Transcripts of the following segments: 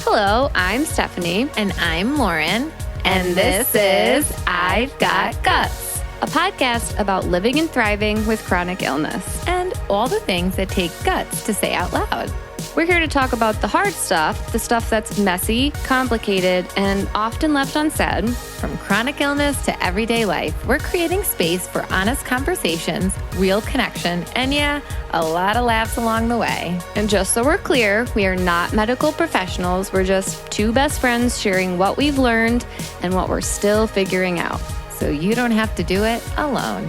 Hello, I'm Stephanie. And I'm Lauren. And this is I've Got Guts, a podcast about living and thriving with chronic illness. And all the things that take guts to say out loud. We're here to talk about the hard stuff, the stuff that's messy, complicated, and often left unsaid. From chronic illness to everyday life, we're creating space for honest conversations, real connection, and a lot of laughs along the way. And just so we're clear, we are not medical professionals. We're just two best friends sharing what we've learned and what we're still figuring out. So you don't have to do it alone.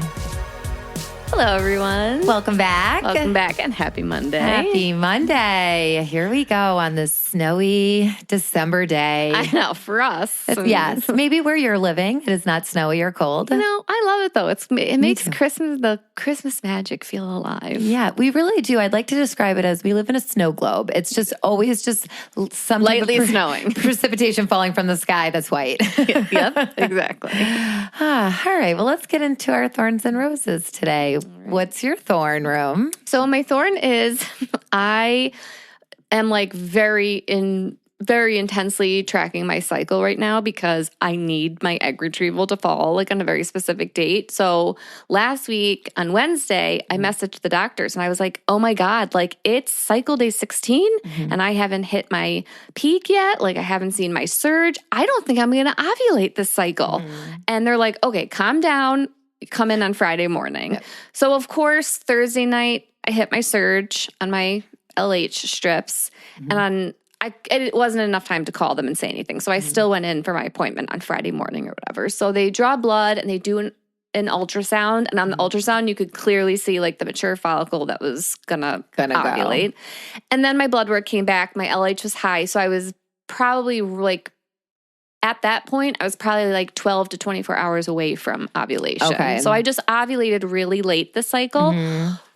Hello, everyone. Welcome back. Welcome back and happy Monday. Happy Monday. Here we go on this snowy December day. I know, for us. Yes. Maybe where you're living, it is not snowy or cold. No, I love it though. It makes the Christmas magic feel alive. Yeah, we really do. I'd like to describe it as we live in a snow globe. It's just always just some lightly snowing. Precipitation falling from the sky that's white. Yep, exactly. All right. Well, let's get into our thorns and roses today. Right. What's your thorn, Rome? So my thorn is I am like very intensely tracking my cycle right now because I need my egg retrieval to fall like on a very specific date. So last week on Wednesday, I messaged the doctors and I was like, oh my God, like it's cycle day 16 and I haven't hit my peak yet. Like I haven't seen my surge. I don't think I'm going to ovulate this cycle. And they're like, okay, calm down. Come in on Friday morning. Yep. So of course, Thursday night, I hit my surge on my LH strips and it wasn't enough time to call them and say anything. So I still went in for my appointment on Friday morning or whatever. So they draw blood and they do an ultrasound. And on the ultrasound, you could clearly see like the mature follicle that was gonna ovulate. Go. And then my blood work came back. My LH was high. So I was probably like, at that point, I was probably like 12 to 24 hours away from ovulation. Okay. So I just ovulated really late this cycle.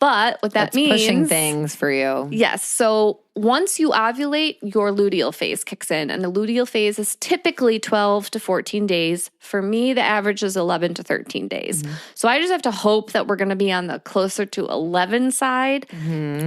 But what that means... pushing things for you. Yes. So once you ovulate, your luteal phase kicks in. And the luteal phase is typically 12 to 14 days. For me, the average is 11 to 13 days. So I just have to hope that we're going to be on the closer to 11 side.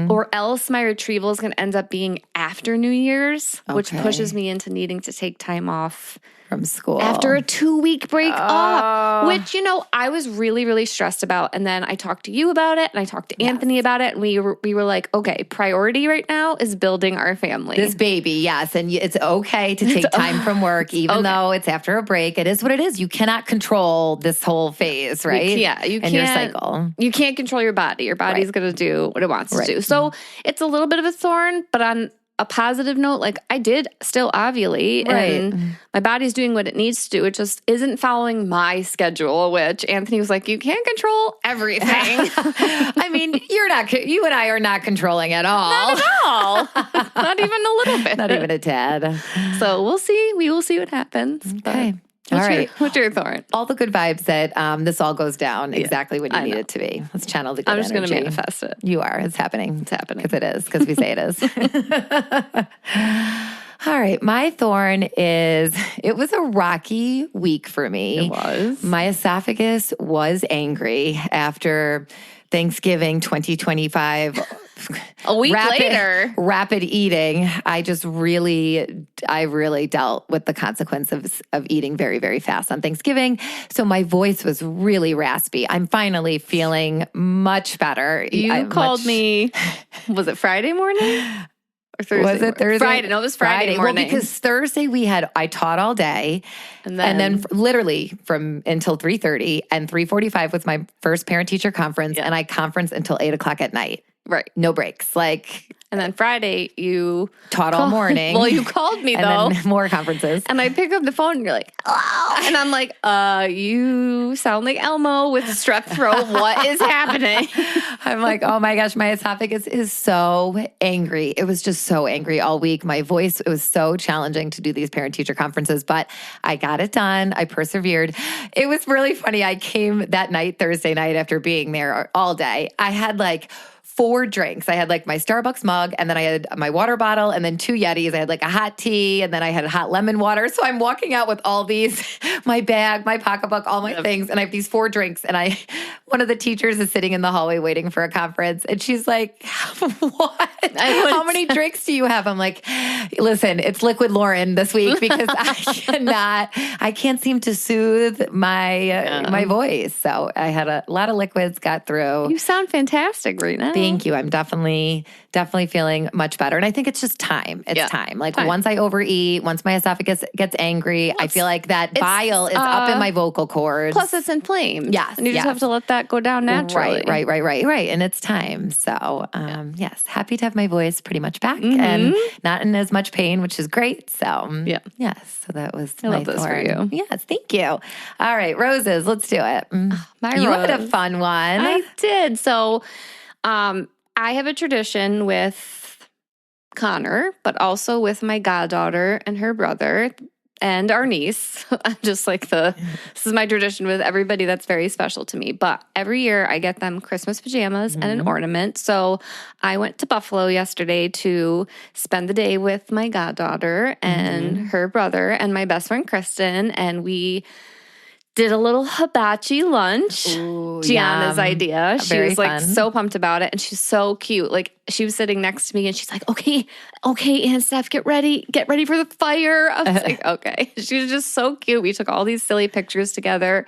Or else my retrieval is going to end up being after New Year's, which pushes me into needing to take time off from school after a 2-week break off, which, I was really, really stressed about. And then I talked to you about it and I talked to Anthony about it. And we were like, okay, priority right now is building our family. This baby, yes. And it's okay to take time from work, even though it's after a break. It is what it is. You cannot control this whole phase, right? Yeah, you can't. Your cycle. You can't control your body. Your body's going to do what it wants to do. So it's a little bit of a thorn, but on a positive note, like I did still ovulate and my body's doing what it needs to do. It just isn't following my schedule, which Anthony was like, you can't control everything. I mean, you and I are not controlling at all. Not at all. Not even a little bit. Not even a tad. So we'll see. We will see what happens. Okay. All right. What's your thorn? All the good vibes that this all goes down exactly when you need it to be. Let's channel the good I'm just going to energy. manifest it. You are. It's happening. It's happening. Because it is. Because we say it is. All right. My thorn is, it was a rocky week for me. It was. My esophagus was angry after Thanksgiving 2025. A week later. Rapid eating. I really dealt with the consequences of eating very, very fast on Thanksgiving. So my voice was really raspy. I'm finally feeling much better. You called me, was it Friday morning? Or Thursday? Was it Thursday? Friday. No, it was Friday morning. Well, because Thursday I taught all day. And then literally from until 3:30 and 3:45 was my first parent-teacher conference. And I conferenced until 8 o'clock at night. Right. No breaks. And then Friday, you taught all morning. Well, you called me, though. And then more conferences. And I pick up the phone, and you're like, oh. And I'm like, you sound like Elmo with strep throat. What is happening? I'm like, oh my gosh, my esophagus is so angry. It was just so angry all week. My voice, it was so challenging to do these parent-teacher conferences, but I got it done. I persevered. It was really funny. I came that night, Thursday night, after being there all day. I had 4 drinks. I had like my Starbucks mug, and then I had my water bottle, and then 2 Yetis. I had like a hot tea, and then I had hot lemon water. So I'm walking out with all these, my bag, my pocketbook, all my things, and I have these 4 drinks. And one of the teachers is sitting in the hallway waiting for a conference, and she's like, "What? How many drinks do you have?" I'm like, "Listen, it's Liquid Lauren this week because I can't seem to soothe my voice." So I had a lot of liquids, got through. You sound fantastic right now. Thank you. I'm definitely feeling much better. And I think it's just time. It's time. Like once I overeat, once my esophagus gets angry, I feel like that bile is up in my vocal cords. Plus it's inflamed. Yes. And you just have to let that go down naturally. Right. And it's time. So yes, happy to have my voice pretty much back and not in as much pain, which is great. So yes. So that was I love this for you. Yes, thank you. All right, roses, let's do it. You had a fun one. I did. So I have a tradition with Connor, but also with my goddaughter and her brother and our niece. I'm just like this is my tradition with everybody that's very special to me. But every year I get them Christmas pajamas and an ornament. So I went to Buffalo yesterday to spend the day with my goddaughter and her brother and my best friend Kristen, and we did a little hibachi lunch. Ooh, Gianna's idea. She was like fun. so pumped about it, and she's so cute. Like she was sitting next to me, and she's like, "Okay, Aunt Steph, get ready for the fire." I was like, "Okay." She was just so cute. We took all these silly pictures together,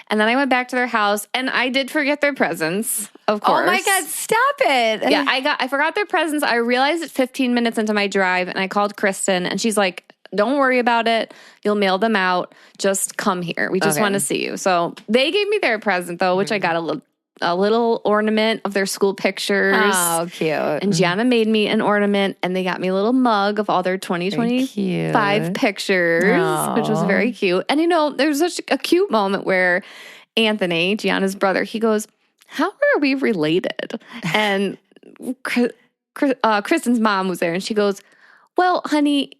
and then I went back to their house, and I did forget their presents. Of course. Oh my God, stop it! Yeah, I forgot their presents. I realized it 15 minutes into my drive, and I called Kristen, and she's like, "Don't worry about it. You'll mail them out. Just come here. We just want to see you." So they gave me their present though, which I got a little ornament of their school pictures. Oh, cute. And Gianna made me an ornament, and they got me a little mug of all their 2025 pictures, which was very cute. And there's such a cute moment where Anthony, Gianna's brother, he goes, "How are we related?" And Kristen's mom was there, and she goes, "Well, honey,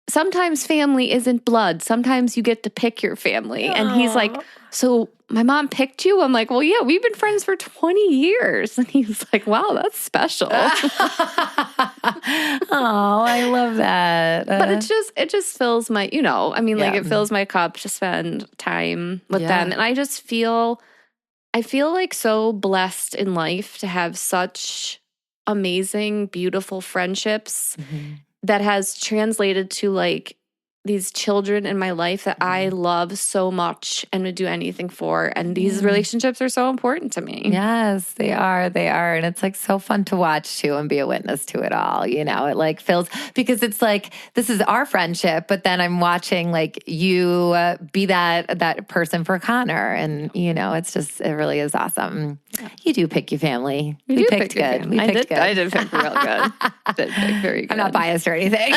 sometimes family isn't blood. Sometimes you get to pick your family." Aww. And he's like, "So my mom picked you?" I'm like, "Well, yeah, we've been friends for 20 years. And he's like, "Wow, that's special." Oh, I love that. But it just fills my, it fills my cup to spend time with them. And I feel like so blessed in life to have such amazing, beautiful friendships that has translated to like these children in my life that I love so much and would do anything for. And these relationships are so important to me. Yes, they are. They are. And it's like so fun to watch too and be a witness to it all. It like feels, because it's like, this is our friendship, but then I'm watching like you be that person for Connor. And, it really is awesome. You do pick your family. You picked good. I did pick real good. Did pick very good. I'm not biased or anything.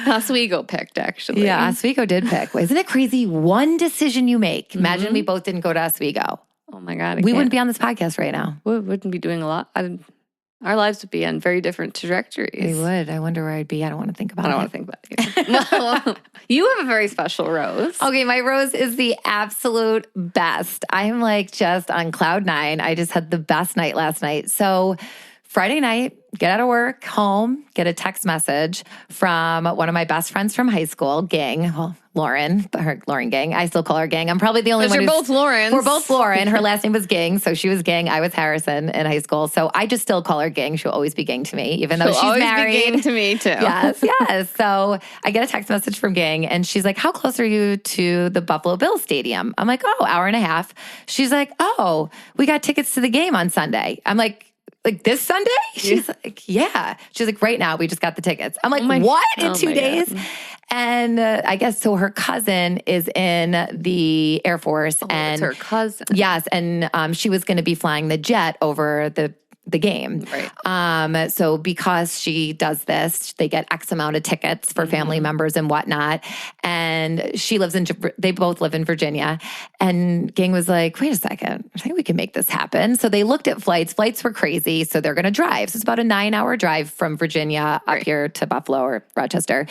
Oswego picked, actually. Yeah, Oswego did pick. Isn't it crazy? One decision you make. Imagine we both didn't go to Oswego. Oh my God. We wouldn't be on this podcast right now. We wouldn't be doing a lot. Our lives would be on very different trajectories. They would. I wonder where I'd be. I don't want to think about it. I don't want to think about it. No. You have a very special rose. Okay, my rose is the absolute best. I'm like just on cloud 9. I just had the best night last night. So Friday night, get out of work, home, get a text message from one of my best friends from high school, gang. Well, Lauren, her Lauren gang. I still call her gang. I'm probably the only one. You're both Laurens. We're both Lauren. Her last name was Gang, so she was Gang. I was Harrison in high school, so I just still call her Gang. She'll always be Gang to me, even though she's married. She'll always be Gang to me too. Yes. So I get a text message from Gang, and she's like, "How close are you to the Buffalo Bills stadium?" I'm like, "Oh, hour and a half." She's like, "Oh, we got tickets to the game on Sunday." I'm like this Sunday? She's like, "Yeah." She's like, "Right now, we just got the tickets." I'm like, "What? In 2 days?" God. And I guess so her cousin is in the Air Force. And it's her cousin. Yes. And she was going to be flying the jet over the the game. Right. So because she does this, they get X amount of tickets for family members and whatnot. And they both live in Virginia. And Gang was like, wait a second, I think we can make this happen. So they looked at flights. Flights were crazy. So they're going to drive. So it's about a 9-hour drive from Virginia up here to Buffalo or Rochester.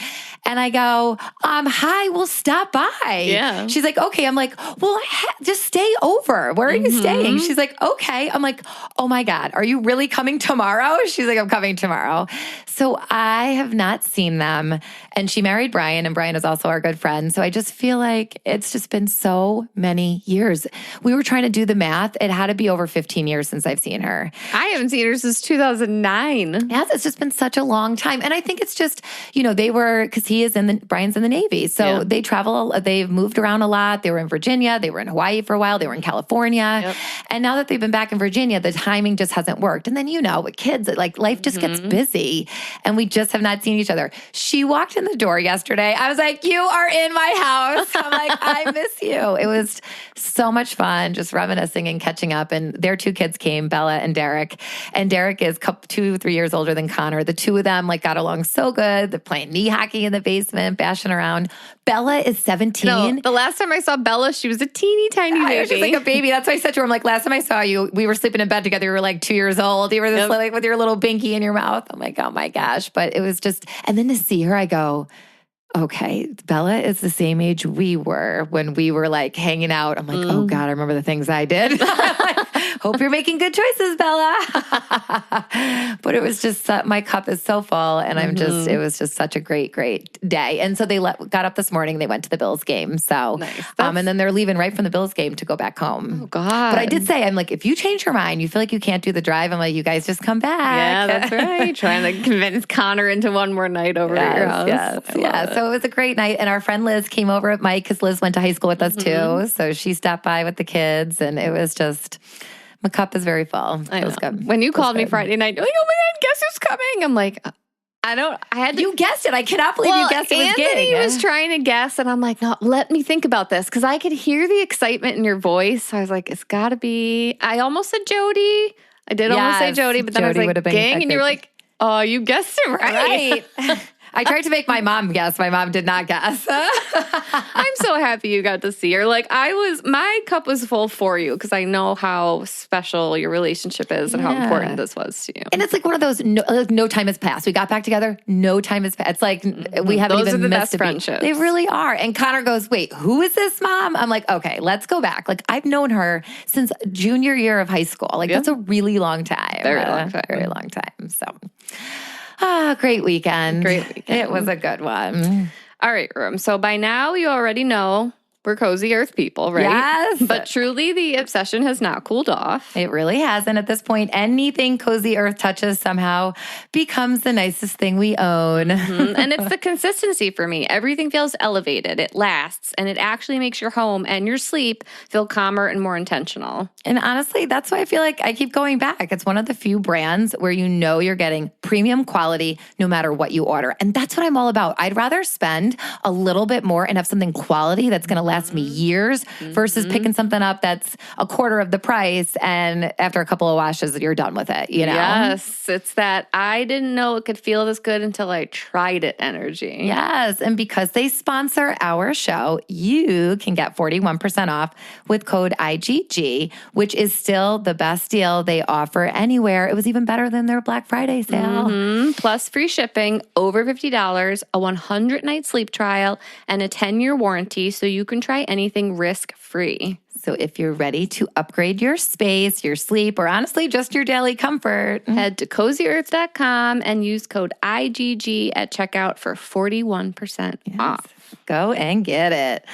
And I go, hi, we'll stop by. Yeah. She's like, okay. I'm like, well, just stay over. Where are you staying? She's like, okay. I'm like, oh my God, are you really coming tomorrow? She's like, I'm coming tomorrow. So I have not seen them. And she married Brian, and Brian is also our good friend. So I just feel like it's just been so many years. We were trying to do the math. It had to be over 15 years since I've seen her. I haven't seen her since 2009. Yes, it's just been such a long time. And I think it's just, because Brian's in the Navy. So they travel, they've moved around a lot. They were in Virginia. They were in Hawaii for a while. They were in California. Yep. And now that they've been back in Virginia, the timing just hasn't worked. And then, with kids, like life just gets busy and we just have not seen each other. She walked in the door yesterday. I was like, you are in my house. I'm like, I miss you. It was so much fun just reminiscing and catching up. And their 2 kids came, Bella and Derek. And Derek is 2-3 years older than Connor. The 2 of them got along so good. They're playing knee hockey in the basement, bashing around. Bella is 17. No, the last time I saw Bella, she was a teeny tiny baby. She was like a baby. That's why I said to her, I'm like, last time I saw you, we were sleeping in bed together. You were like 2 years old. You were this with your little binky in your mouth. I'm like, oh my gosh. But it was just, and then to see her, I go, okay, Bella is the same age we were when we were hanging out. I'm like, oh God, I remember the things I did. Hope you're making good choices, Bella. But it was just, my cup is so full and it was just such a great, great day. And so they got up this morning, they went to the Bills game. So, nice. And then they're leaving right from the Bills game to go back home. Oh God. But I did say, I'm like, if you change your mind, you feel like you can't do the drive, I'm like, you guys just come back. Yeah, that's right. Trying to convince Connor into one more night over at your house. Yes. So it was a great night. And our friend Liz came over at Mike because Liz went to high school with us too. So she stopped by with the kids and it was just, my cup is very full. It was good. When you called me Friday night, you're like, oh my God, guess who's coming? I'm like, You guessed it. I cannot believe you guessed it was Anthony was trying to guess, and I'm like, no, let me think about this, because I could hear the excitement in your voice. So I was like, it's got to be, I almost said Jody. I did almost say Jody, but then Jody I was like, Gang, and you were like, oh, you guessed it right. I tried to make my mom guess. My mom did not guess. I'm so happy you got to see her. My cup was full for you because I know how special your relationship is and how important this was to you. And it's one of those, no time has passed. We got back together, no time has passed. It's like we haven't Those even are the missed best friendships. They really are. And Connor goes, wait, who is this mom? I'm like, okay, let's go back. I've known her since junior year of high school. That's a really long time. Very long time. Very long time. So... great weekend. It was a good one. All right, Room. So by now you already know we're cozy earth people, right? Yes. But truly the obsession has not cooled off. It really hasn't at this point. Anything cozy earth touches somehow becomes the nicest thing we own. And it's the consistency for me. Everything feels elevated. It lasts. And it actually makes your home and your sleep feel calmer and more intentional. And honestly, that's why I feel like I keep going back. It's one of the few brands where you're getting premium quality no matter what you order. And that's what I'm all about. I'd rather spend a little bit more and have something quality that's going to last me years versus picking something up that's a quarter of the price and after a couple of washes you're done with it, Yes, it's that I didn't know it could feel this good until I tried it energy. Yes, and because they sponsor our show, you can get 41% off with code IGG, which is still the best deal they offer anywhere. It was even better than their Black Friday sale. Plus free shipping, over $50, a 100-night sleep trial, and a 10-year warranty so you can try anything risk-free. So if you're ready to upgrade your space, your sleep, or honestly just your daily comfort, head to cozyearth.com and use code IGG at checkout for 41% off. Go and get it.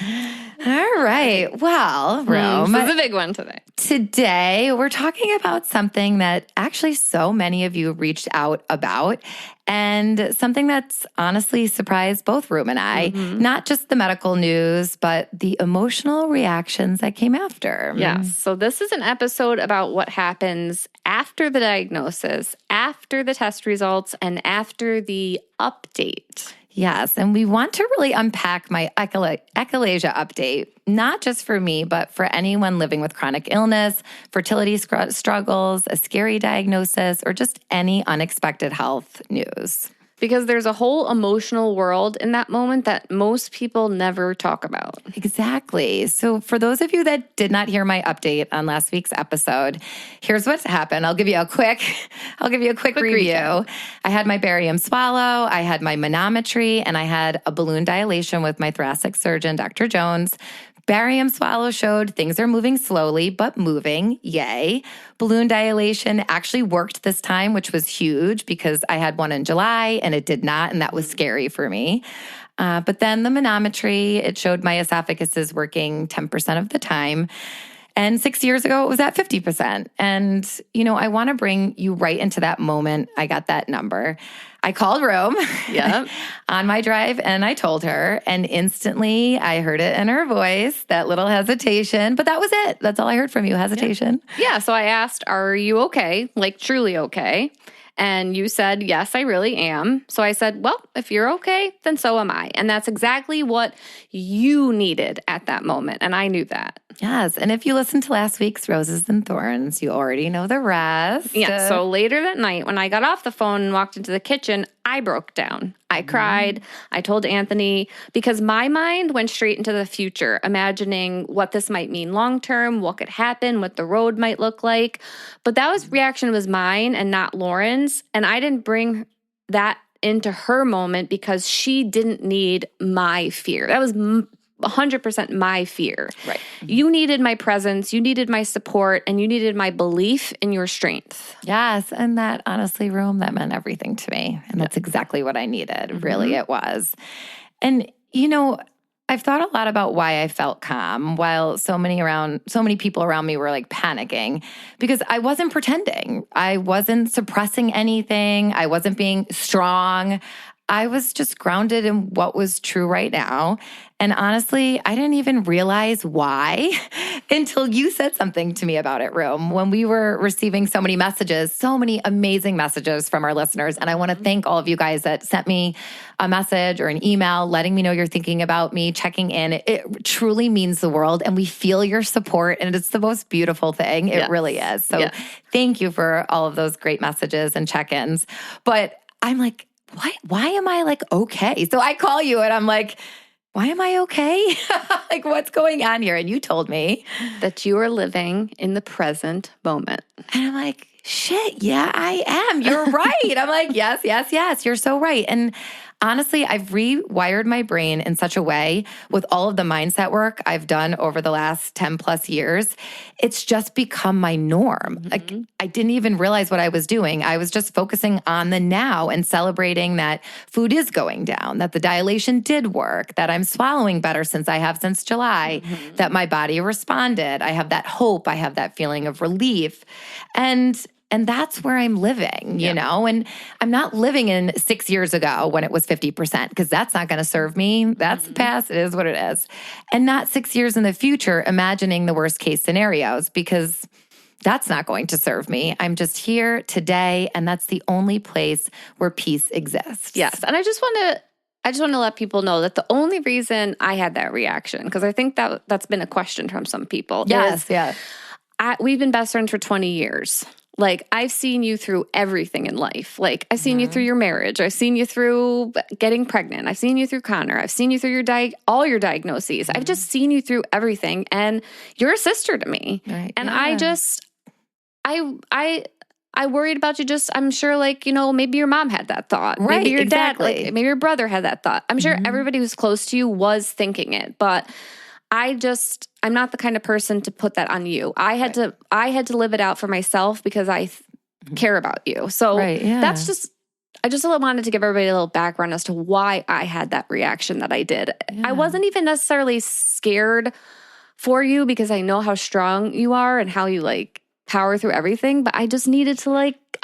All right. Well, Rome. This is a big one today. Today, we're talking about something that actually so many of you reached out about, and something that's honestly surprised both Rome and I, not just the medical news, but the emotional reactions that came after. Yes. So this is an episode about what happens after the diagnosis, after the test results, and after the update. Yes, and we want to really unpack my achalasia update, not just for me, but for anyone living with chronic illness, fertility struggles, a scary diagnosis, or just any unexpected health news. Because there's a whole emotional world in that moment that most people never talk about. Exactly. So for those of you that did not hear my update on last week's episode, here's what's happened. I'll give you a quick review. Recap. I had my barium swallow, I had my manometry, and I had a balloon dilation with my thoracic surgeon, Dr. Jones. Barium swallow showed things are moving slowly, but moving. Yay. Balloon dilation actually worked this time, which was huge because I had one in July and it did not, and that was scary for me. But then the manometry, it showed my esophagus is working 10% of the time. And 6 years ago, it was at 50%. And, I want to bring you right into that moment. I got that number. I called Rome on my drive and I told her, and instantly I heard it in her voice, that little hesitation. But that was it. That's all I heard from you, hesitation. Yeah. So I asked, are you okay? Like truly okay? And you said, yes, I really am. So I said, well, if you're okay, then so am I. And that's exactly what you needed at that moment. And I knew that. Yes. And if you listened to last week's Roses and Thorns, you already know the rest. Yeah. So later that night, when I got off the phone and walked into the kitchen, I broke down. I cried. I told Anthony, because my mind went straight into the future, imagining what this might mean long term, what could happen, what the road might look like. But that reaction was mine and not Lauren's. And I didn't bring that into her moment because she didn't need my fear. That was 100% my fear. Right. You needed my presence, you needed my support, and you needed my belief in your strength. Yes. And that, honestly, Rome, that meant everything to me. And that's exactly what I needed. Mm-hmm. Really, it was. And, I've thought a lot about why I felt calm while so many people around me were like panicking, because I wasn't pretending. I wasn't suppressing anything. I wasn't being strong. I was just grounded in what was true right now. And honestly, I didn't even realize why until you said something to me about it, Rome, when we were receiving so many messages, so many amazing messages from our listeners. And I want to thank all of you guys that sent me a message or an email letting me know you're thinking about me, checking in. It truly means the world. And we feel your support. And it's the most beautiful thing. It really is. So thank you for all of those great messages and check-ins. But I'm like, why am I like okay? So I call you and I'm like, why am I okay? Like, what's going on here? And you told me that you are living in the present moment. And I'm like, shit, yeah, I am. You're right. I'm like, yes, you're so right. And honestly, I've rewired my brain in such a way with all of the mindset work I've done over the last 10 plus years. It's just become my norm. Mm-hmm. Like, I didn't even realize what I was doing. I was just focusing on the now and celebrating that food is going down, that the dilation did work, that I'm swallowing better since July, that my body responded. I have that hope. I have that feeling of relief. And that's where I'm living, you know? And I'm not living in 6 years ago when it was 50%, because that's not going to serve me. That's the past. It is what it is. And not 6 years in the future, imagining the worst case scenarios, because that's not going to serve me. I'm just here today, and that's the only place where peace exists. Yes. And I just want to let people know that the only reason I had that reaction, because I think that's been a question from some people. Yes, we've been best friends for 20 years. Like, I've seen you through everything in life. Like, I've seen you through your marriage. I've seen you through getting pregnant. I've seen you through Connor. I've seen you through all your diagnoses. I've just seen you through everything. And you're a sister to me. Right. And I worried about you I'm sure, like, maybe your mom had that thought. Right, maybe your exactly. dad, maybe your brother had that thought. I'm sure everybody who's close to you was thinking it. But I'm not the kind of person to put that on you. I had to live it out for myself because I care about you. So that's just, I just wanted to give everybody a little background as to why I had that reaction that I did. Yeah. I wasn't even necessarily scared for you because I know how strong you are and how you like power through everything, but I just needed to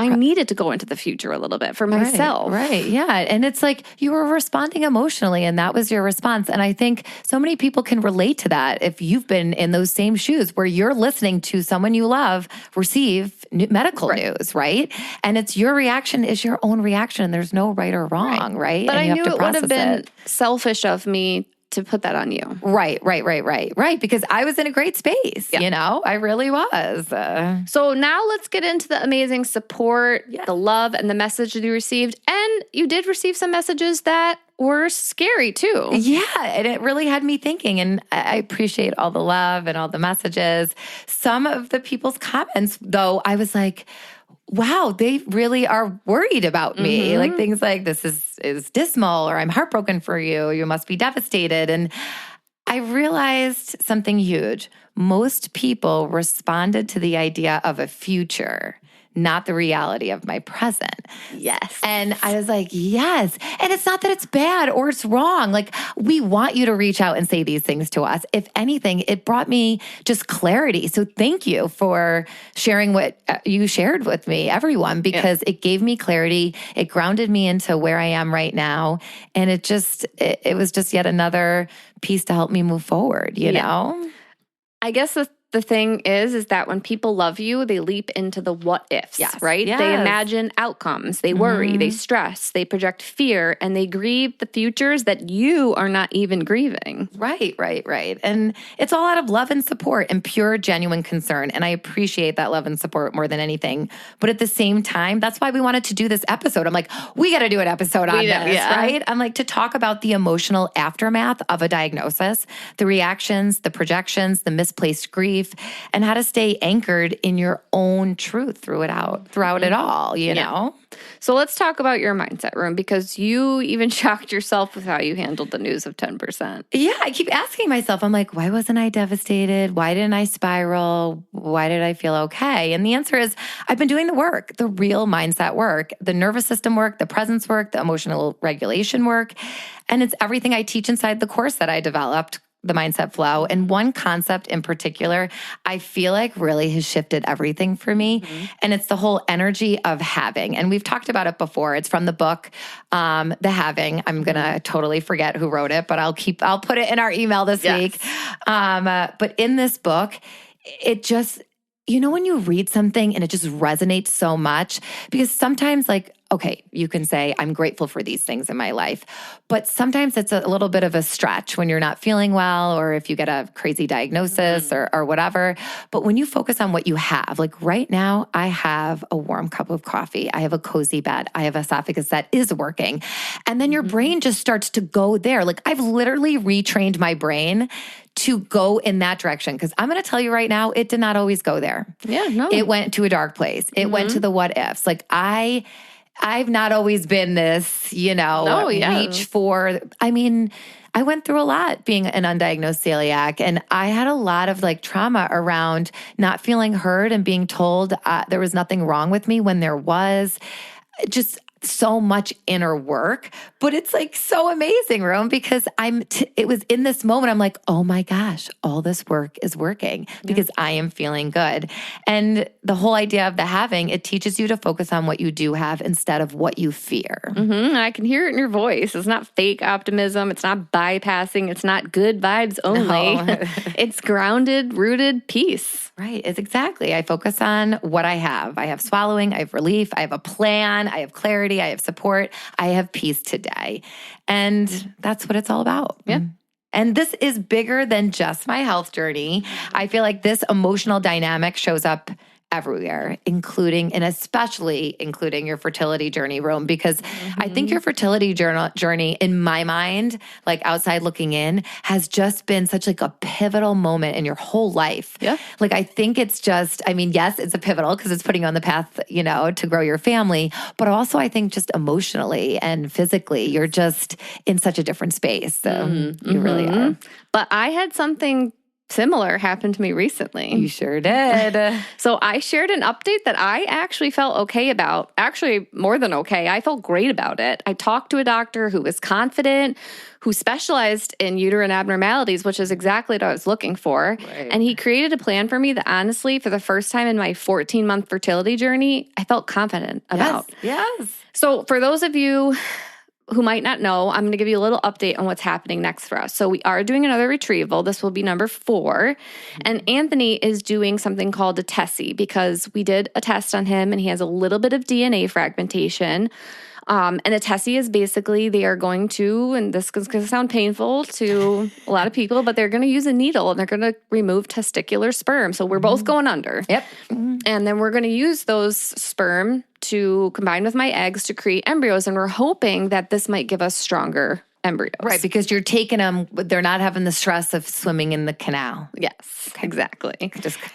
I needed to go into the future a little bit for myself. Right. Yeah. And it's like you were responding emotionally and that was your response. And I think so many people can relate to that if you've been in those same shoes where you're listening to someone you love receive medical news, right? And it's your reaction is your own reaction. There's no right or wrong, right? But and I knew it would have been selfish of me to put that on you. Right. Because I was in a great space, I really was. So now let's get into the amazing support, the love, and the message that you received. And you did receive some messages that were scary too. Yeah, and it really had me thinking. And I appreciate all the love and all the messages. Some of the people's comments, though, I was like, wow, they really are worried about me. Like things like, this is dismal, or I'm heartbroken for you. You must be devastated. And I realized something huge. Most people responded to the idea of a future, not the reality of my present. Yes. And I was like, yes. And it's not that it's bad or it's wrong. Like, we want you to reach out and say these things to us. If anything, it brought me just clarity. So thank you for sharing what you shared with me, everyone, because it gave me clarity. It grounded me into where I am right now. And it was just yet another piece to help me move forward, you know? I guess the thing is that when people love you, they leap into the what ifs, right? Yes. They imagine outcomes, they worry, they stress, they project fear, and they grieve the futures that you are not even grieving. Right. And it's all out of love and support and pure, genuine concern. And I appreciate that love and support more than anything. But at the same time, that's why we wanted to do this episode. I'm like, we got to do an episode on this, right? I'm like, to talk about the emotional aftermath of a diagnosis, the reactions, the projections, the misplaced grief, and how to stay anchored in your own truth throughout it all, you know? So let's talk about your mindset room, because you even shocked yourself with how you handled the news of 10%. Yeah, I keep asking myself, I'm like, why wasn't I devastated? Why didn't I spiral? Why did I feel okay? And the answer is, I've been doing the work, the real mindset work, the nervous system work, the presence work, the emotional regulation work. And it's everything I teach inside the course that I developed, the mindset flow. And one concept in particular, I feel like really has shifted everything for me. And it's the whole energy of having. And we've talked about it before. It's from the book, The Having. I'm going to totally forget who wrote it, but I'll put it in our email this week. But in this book, it just, when you read something and it just resonates so much, because sometimes okay, you can say, I'm grateful for these things in my life. But sometimes it's a little bit of a stretch when you're not feeling well, or if you get a crazy diagnosis or whatever. But when you focus on what you have, like right now, I have a warm cup of coffee. I have a cozy bed. I have esophagus that is working. And then your brain just starts to go there. Like, I've literally retrained my brain to go in that direction. Because I'm going to tell you right now, it did not always go there. Yeah, no. It went to a dark place. It went to the what ifs. Like, I've not always been this, reach for, I went through a lot being an undiagnosed celiac, and I had a lot of trauma around not feeling heard and being told there was nothing wrong with me when there was. Just so much inner work, but it's so amazing, Rome, because it was in this moment, I'm like, oh my gosh, all this work is working because I am feeling good. And the whole idea of the having, it teaches you to focus on what you do have instead of what you fear. I can hear it in your voice. It's not fake optimism. It's not bypassing. It's not good vibes only. No. It's grounded, rooted peace. Right. It's exactly. I focus on what I have. I have swallowing. I have relief. I have a plan. I have clarity. I have support. I have peace today. And that's what it's all about. Yeah. And this is bigger than just my health journey. I feel like this emotional dynamic shows up everywhere, including and especially including your fertility journey, Rome, because I think your fertility journey, in my mind, outside looking in, has just been such a pivotal moment in your whole life. Yeah. I think it's just, yes, it's a pivotal because it's putting you on the path, to grow your family, but also I think just emotionally and physically, you're just in such a different space. So you really are. But I had something similar happened to me recently. You sure did. So I shared an update that I actually felt okay about. Actually, more than okay. I felt great about it. I talked to a doctor who was confident, who specialized in uterine abnormalities, which is exactly what I was looking for. Right. And he created a plan for me that honestly, for the first time in my 14-month fertility journey, I felt confident about. Yes. So for those of you who might not know, I'm going to give you a little update on what's happening next for us. So we are doing another retrieval. This will be number 4. And Anthony is doing something called a TESE because we did a test on him and he has a little bit of DNA fragmentation. And a TESE is basically they are going to, and this is going to sound painful to a lot of people, but they're going to use a needle and they're going to remove testicular sperm. So we're both going under. Yep. And then we're going to use those sperm to combine with my eggs to create embryos. And we're hoping that this might give us stronger embryos. Right, because you're taking them, they're not having the stress of swimming in the canal. Yes, exactly.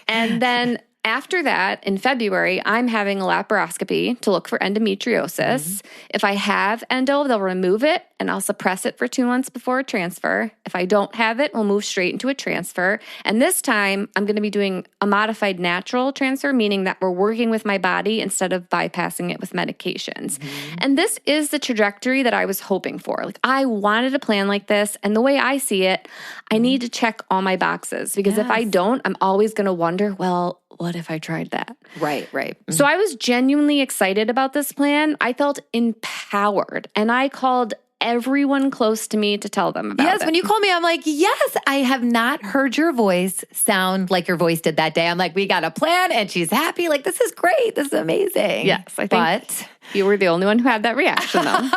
And then after that, in February, I'm having a laparoscopy to look for endometriosis. If I have endo, they'll remove it and I'll suppress it for 2 months before a transfer. If I don't have it, we'll move straight into a transfer. And this time, I'm going to be doing a modified natural transfer, meaning that we're working with my body instead of bypassing it with medications. And this is the trajectory that I was hoping for. Like, I wanted a plan like this. And the way I see it, I need to check all my boxes because if I don't, I'm always going to wonder, well, what if I tried that? Right. So I was genuinely excited about this plan. I felt empowered and I called everyone close to me to tell them about it. Yes, when you called me, I'm like, yes, I have not heard your voice sound like your voice did that day. I'm like, we got a plan and she's happy. Like, this is great. This is amazing. Yes, I think you were the only one who had that reaction though.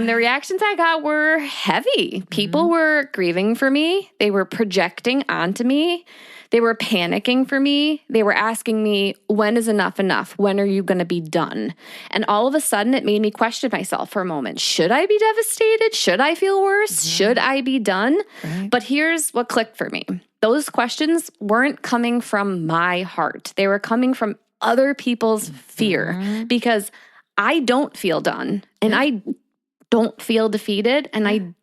The reactions I got were heavy. People were grieving for me. They were projecting onto me. They were panicking for me. They were asking me, when is enough enough? When are you going to be done? And all of a sudden, it made me question myself for a moment. Should I be devastated? Should I feel worse? Should I be done? But here's what clicked for me. Those questions weren't coming from my heart. They were coming from other people's fear because I don't feel done and I don't feel defeated and I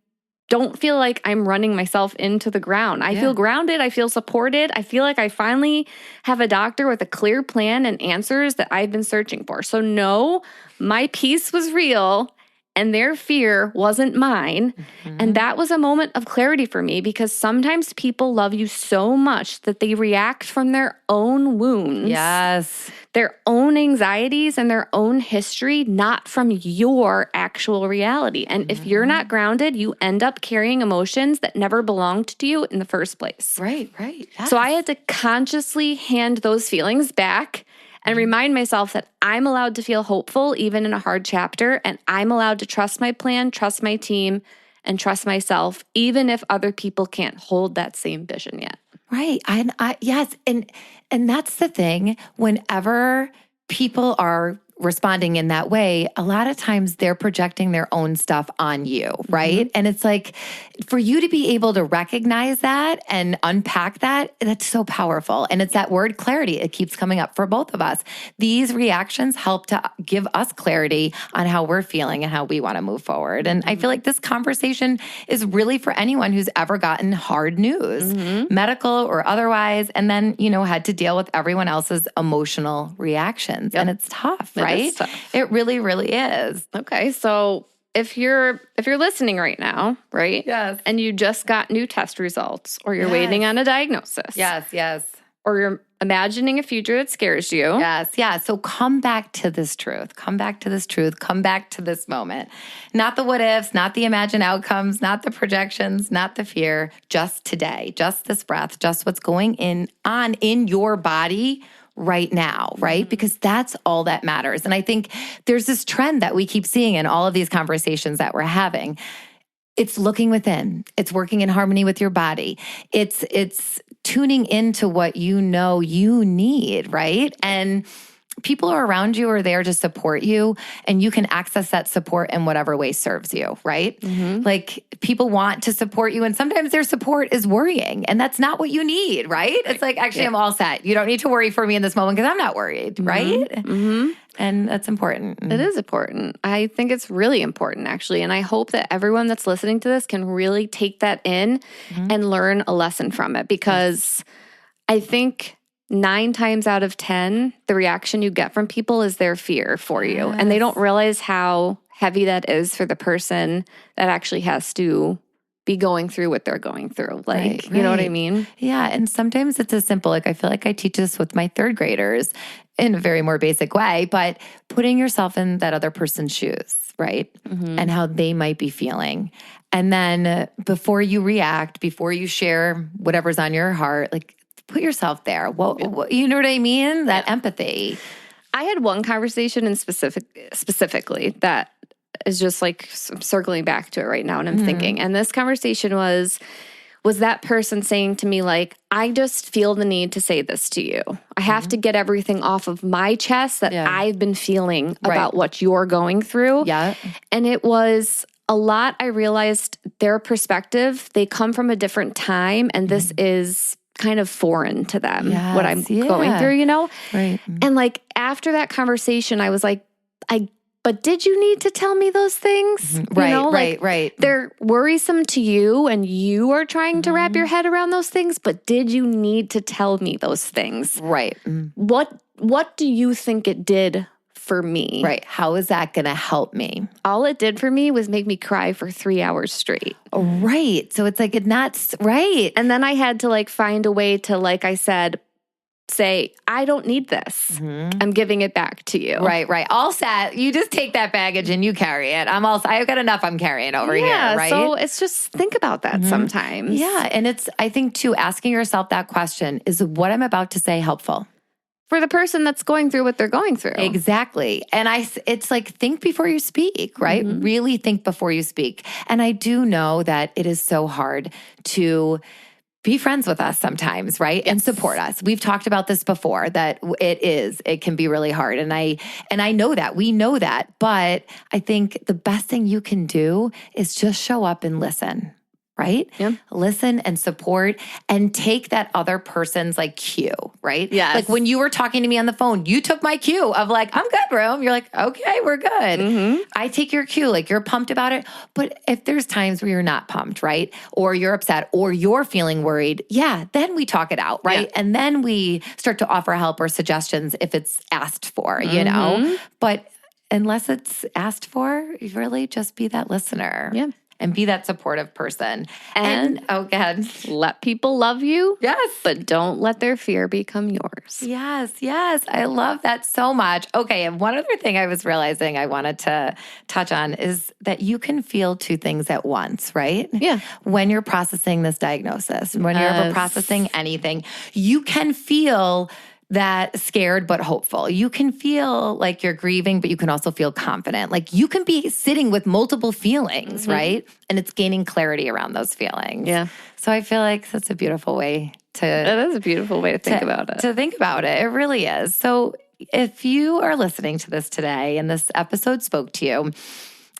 don't feel like I'm running myself into the ground. I feel grounded. I feel supported. I feel like I finally have a doctor with a clear plan and answers that I've been searching for. So no, my peace was real and their fear wasn't mine. And that was a moment of clarity for me because sometimes people love you so much that they react from their own wounds. Yes. Their own anxieties and their own history, not from your actual reality. And if you're not grounded, you end up carrying emotions that never belonged to you in the first place. Right. Yes. So I had to consciously hand those feelings back and remind myself that I'm allowed to feel hopeful even in a hard chapter, and I'm allowed to trust my plan, trust my team, and trust myself, even if other people can't hold that same vision yet. Right. Yes. And that's the thing. Whenever people are responding in that way, a lot of times they're projecting their own stuff on you, right? And it's like, for you to be able to recognize that and unpack that, that's so powerful. And it's that word clarity. It keeps coming up for both of us. These reactions help to give us clarity on how we're feeling and how we want to move forward. And I feel like this conversation is really for anyone who's ever gotten hard news, medical or otherwise, and then, had to deal with everyone else's emotional reactions. And it's tough, right? It really, really is. Okay, so if you're listening right now, right? Yes. And you just got new test results or you're waiting on a diagnosis. Yes. Or you're imagining a future that scares you. Yes. So come back to this truth. Come back to this truth. Come back to this moment. Not the what ifs, not the imagined outcomes, not the projections, not the fear. Just today, just this breath, just what's going on in your body right now, right? Because that's all that matters. And I think there's this trend that we keep seeing in all of these conversations that we're having. It's looking within. It's working in harmony with your body. It's tuning into what you know you need, right? And people around you are there to support you, and you can access that support in whatever way serves you, right? Like people want to support you, and sometimes their support is worrying, and that's not what you need, right? It's like, actually, I'm all set. You don't need to worry for me in this moment because I'm not worried, right? And that's important. It is important. I think it's really important, actually. And I hope that everyone that's listening to this can really take that in and learn a lesson from it, because I think 9 times out of 10, the reaction you get from people is their fear for you. And they don't realize how heavy that is for the person that actually has to be going through what they're going through. Like, you know what I mean? Yeah. And sometimes it's as simple. Like, I feel like I teach this with my 3rd graders in a very more basic way, but putting yourself in that other person's shoes, right? And how they might be feeling. And then before you react, before you share whatever's on your heart, like, put yourself there. Well, you know what I mean? That empathy. I had one conversation in specifically that is just like circling back to it right now, and I'm thinking. And this conversation was that person saying to me, like, I just feel the need to say this to you. I have to get everything off of my chest that I've been feeling about what you're going through. Yeah. And it was a lot. I realized their perspective, they come from a different time, and this is kind of foreign to them, what I'm going through, you know? Right. And like after that conversation, I was like, but did you need to tell me those things? Right, you know, right. They're worrisome to you, and you are trying to wrap your head around those things, but did you need to tell me those things? Right. What do you think it did for me? Right. How is that going to help me? All it did for me was make me cry for 3 hours straight. Right. So it's like, it's not right. And then I had to like find a way to, like I said, say, I don't need this. I'm giving it back to you. Right. All set. You just take that baggage and you carry it. I've got enough I'm carrying over here, right? So it's just, think about that sometimes. Yeah. And it's, I think too, asking yourself that question, is what I'm about to say helpful? For the person that's going through what they're going through. Exactly. And it's like, think before you speak, right? Really think before you speak. And I do know that it is so hard to be friends with us sometimes, right? And support us. We've talked about this before, that it can be really hard. And I know that, we know that, but I think the best thing you can do is just show up and listen. Right? Yeah. Listen and support, and take that other person's like cue, right? Yes. Like when you were talking to me on the phone, you took my cue of like, I'm good, bro. You're like, okay, we're good. I take your cue, like you're pumped about it. But if there's times where you're not pumped, right? Or you're upset, or you're feeling worried, then we talk it out, right? And then we start to offer help or suggestions if it's asked for, you know? But unless it's asked for, you really just be that listener. Yeah. And be that supportive person. And go ahead. Let people love you. Yes. But don't let their fear become yours. Yes. I love that so much. Okay. And one other thing I was realizing I wanted to touch on is that you can feel 2 things at once, right? Yeah. When you're processing this diagnosis, when you're ever processing anything, you can feel that scared but hopeful. You can feel like you're grieving, but you can also feel confident. Like you can be sitting with multiple feelings, right? And it's gaining clarity around those feelings. Yeah. So I feel like that's a beautiful way to... That is a beautiful way to think about it. To think about it. It really is. So if you are listening to this today and this episode spoke to you,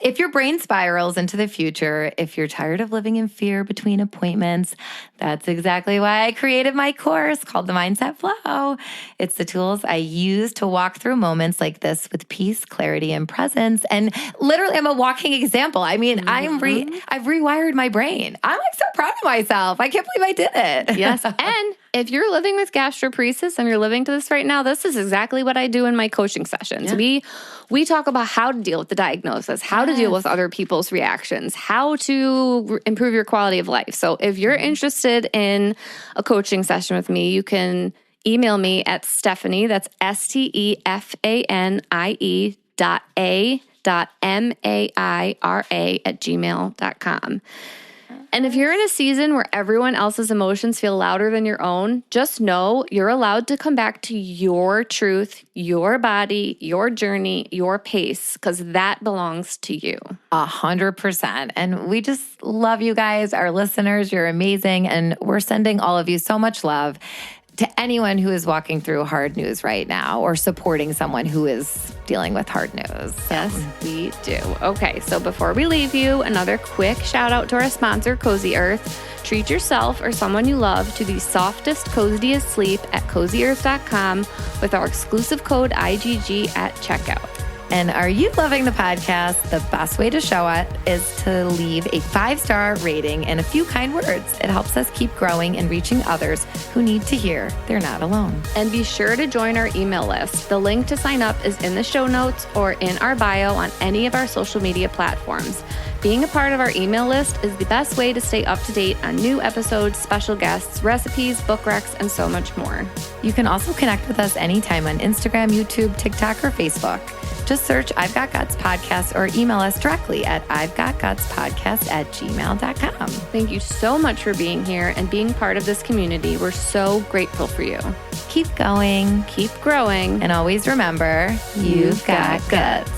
if your brain spirals into the future, if you're tired of living in fear between appointments, that's exactly why I created my course called The Mindset Flow. It's the tools I use to walk through moments like this with peace, clarity, and presence. And literally, I'm a walking example. I mean, I've rewired my brain. I'm like so proud of myself. I can't believe I did it. Yes. And if you're living with gastroparesis and you're living to this right now, this is exactly what I do in my coaching sessions. Yeah. We talk about how to deal with the diagnosis, how to deal with other people's reactions, how to improve your quality of life. So if you're interested in a coaching session with me, you can email me at Stephanie, that's stephanie.maira@gmail.com. And if you're in a season where everyone else's emotions feel louder than your own, just know you're allowed to come back to your truth, your body, your journey, your pace, because that belongs to you. 100%. And we just love you guys, our listeners. You're amazing. And we're sending all of you so much love. to anyone who is walking through hard news right now or supporting someone who is dealing with hard news. So. Yes, we do. Okay, so before we leave you, another quick shout out to our sponsor, Cozy Earth. Treat yourself or someone you love to the softest, coziest sleep at cozyearth.com with our exclusive code IGG at checkout. And are you loving the podcast? The best way to show it is to leave a 5-star rating and a few kind words. It helps us keep growing and reaching others who need to hear they're not alone. And be sure to join our email list. The link to sign up is in the show notes or in our bio on any of our social media platforms. Being a part of our email list is the best way to stay up to date on new episodes, special guests, recipes, book recs, and so much more. You can also connect with us anytime on Instagram, YouTube, TikTok, or Facebook. Just search I've Got Guts Podcast or email us directly at ivegotgutspodcast@gmail.com. Thank you so much for being here and being part of this community. We're so grateful for you. Keep going, Keep growing, and always remember, you've got guts.